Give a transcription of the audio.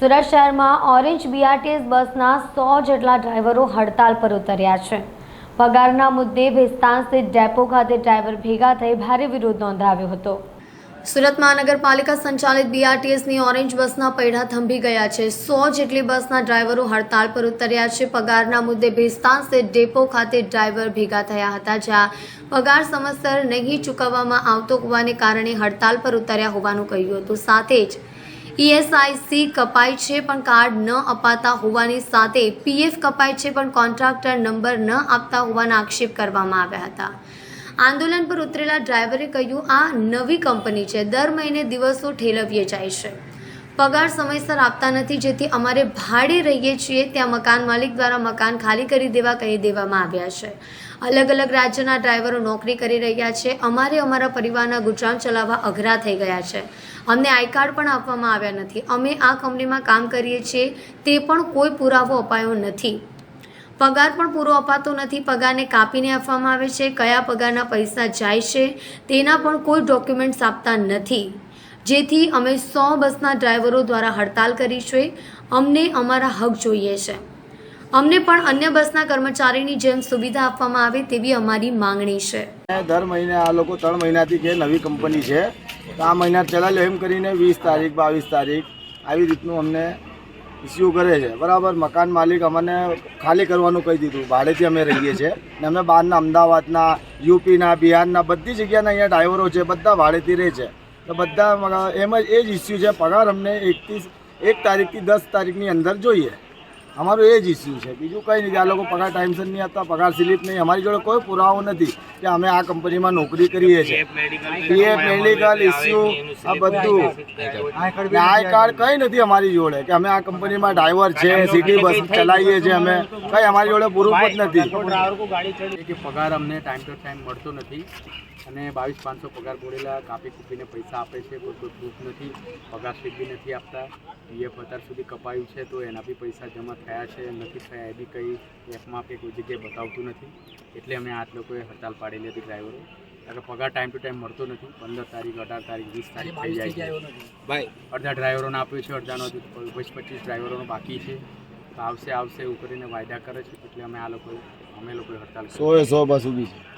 સુરત શહેરમાં orange BRTS બસના 100 જેટલા ડ્રાઈવરો હડતાલ પર ઉતર્યા છે। પગારના મુદ્દે ભેસ્તાન સ્થિત ડેપો ખાતે ડ્રાઈવર ભેગા થઈ ભારે વિરોધ નોંધાવ્યો હતો। સુરત મહાનગરપાલિકા સંચાલિત બીઆરટીએસની ઓરેન્જ બસના પૈડા થંભી ગયા છે। 100 જેટલી બસના ડ્રાઈવરો હડતાલ પર ઉતર્યા છે। પગારના મુદ્દે ભેસ્તાન સ્થિત ડેપો ખાતે ડ્રાઈવર ભેગા થયા હતા, જ્યાં પગાર સમયસર નહીં ચૂકવવામાં આવતો હોવાને કારણે હડતાલ પર ઉતર્યા હોવાનું કહ્યું હતું। સાથે જ ઈએસઆઈસી કપાય છે પણ કાર્ડ ન અપાતા હોવાની સાથે પીએફ કપાય છે પણ કોન્ટ્રાક્ટર નંબર ન આપતા હોવાના આક્ષેપ કરવામાં આવ્યા હતા। આંદોલન પર ઉતરેલા ડ્રાઈવરે કહ્યું, આ નવી કંપની છે, દર મહિને દિવસો ઠેલવીએ જાય છે, પગાર સમયસર આપતા નથી, જેથી અમારે ભાડે રહીએ છીએ ત્યાં મકાન માલિક દ્વારા મકાન ખાલી કરી દેવા કહી દેવામાં આવ્યા છે। અલગ અલગ રાજ્યના ડ્રાઈવરો નોકરી કરી રહ્યા છે, અમારે અમારા પરિવારના ગુજરાન ચલાવવા અઘરા થઈ ગયા છે, અમને આઈ કાર્ડ પણ આપવામાં આવ્યા નથી, અમે આ કંપનીમાં કામ કરીએ છીએ તે પણ કોઈ પુરાવો અપાયો નથી, પગાર પણ પૂરો અપાતો નથી, પગારને કાપીને આપવામાં આવે છે, કયા પગારના પૈસા જાય છે તેના પણ કોઈ ડોક્યુમેન્ટ્સ આપતા નથી, જેથી અમે 100 બસના ડ્રાઈવરો દ્વારા હડતાલ કરી છે। અમને અમારા હક જોઈએ છે, અમને પણ અન્ય બસના કર્મચારીની જેમ સુવિધા આપવામાં આવે તેવી અમારી માંગણી છે। દર મહિને આ લોકો 3 મહિનાથી કે નવી કંપની છે, તો આ મહિના ચલાવ્યો એમ કરીને 20 તારીખ 22 તારીખ આવી રીતનું અમને ઇસ્યુ કરે છે। બરાબર, મકાન માલિક અમને ખાલી કરવાનું કહી દીધું, ભાડેથી અમે રહીએ છીએ ને અમે બહારના અમદાવાદના, યુપીના, બિહારના બધી જગ્યાના અહીંયા ડ્રાઈવરો છે, બધા ભાડેથી રહે છે, તો બધા એમ જ એ જ ઇસ્યુ છે। પગાર અમને 1 તારીખથી 10 તારીખની અંદર જોઈએ, અમારું એ જ ઇસ્યુ છે, બીજું કંઈ નહીં। આ લોકો પગાર ટાઈમસર નહીં આપતા, પગાર સ્લીપ નહીં, અમારી જોડે કોઈ પુરાવો નથી કે અમે આ કંપનીમાં નોકરી કરીએ છીએ। પીએફ, મેડિકલ ઇસ્યુ આ બધું, આઈ કાર્ડ કંઈ નથી અમારી જોડે કે અમે આ કંપનીમાં ડ્રાઈવર છે, સિટી બસ ચલાવીએ છીએ, અમે કંઈ અમારી જોડે પ્રૂફ જ નથી કે પગાર અમને ટાઈમ ટુ ટાઈમ મળતો નથી અને 22,500 પગાર બોલેલા કાપી કૂપીને પૈસા આપે છે, કોઈ પ્રૂફ નથી, પગાર સ્લીપ બી નથી આપતા, પીએફ અત્યાર સુધી કપાયું છે તો એના બી પૈસા જમા થયા છે નથી થયા એ બી કંઈ એપમાં કે કોઈ જગ્યાએ બતાવતું નથી, એટલે અમે આ લોકોએ હડતાલ પાડેલી હતી ડ્રાઈવરો, કારણ કે પગાર ટાઈમ ટુ ટાઈમ મળતો નથી। 15 તારીખ 18 તારીખ 20 તારીખ થઈ જાય છે ભાઈ, અડધા ડ્રાઈવરોને આપ્યું છે, અડધાનો 20-25 ડ્રાઈવરોનો બાકી છે, તો આવશે એવું કરીને વાયદા કરે છે, એટલે અમે લોકોએ હડતાલ 100 બસ ઊભી છે।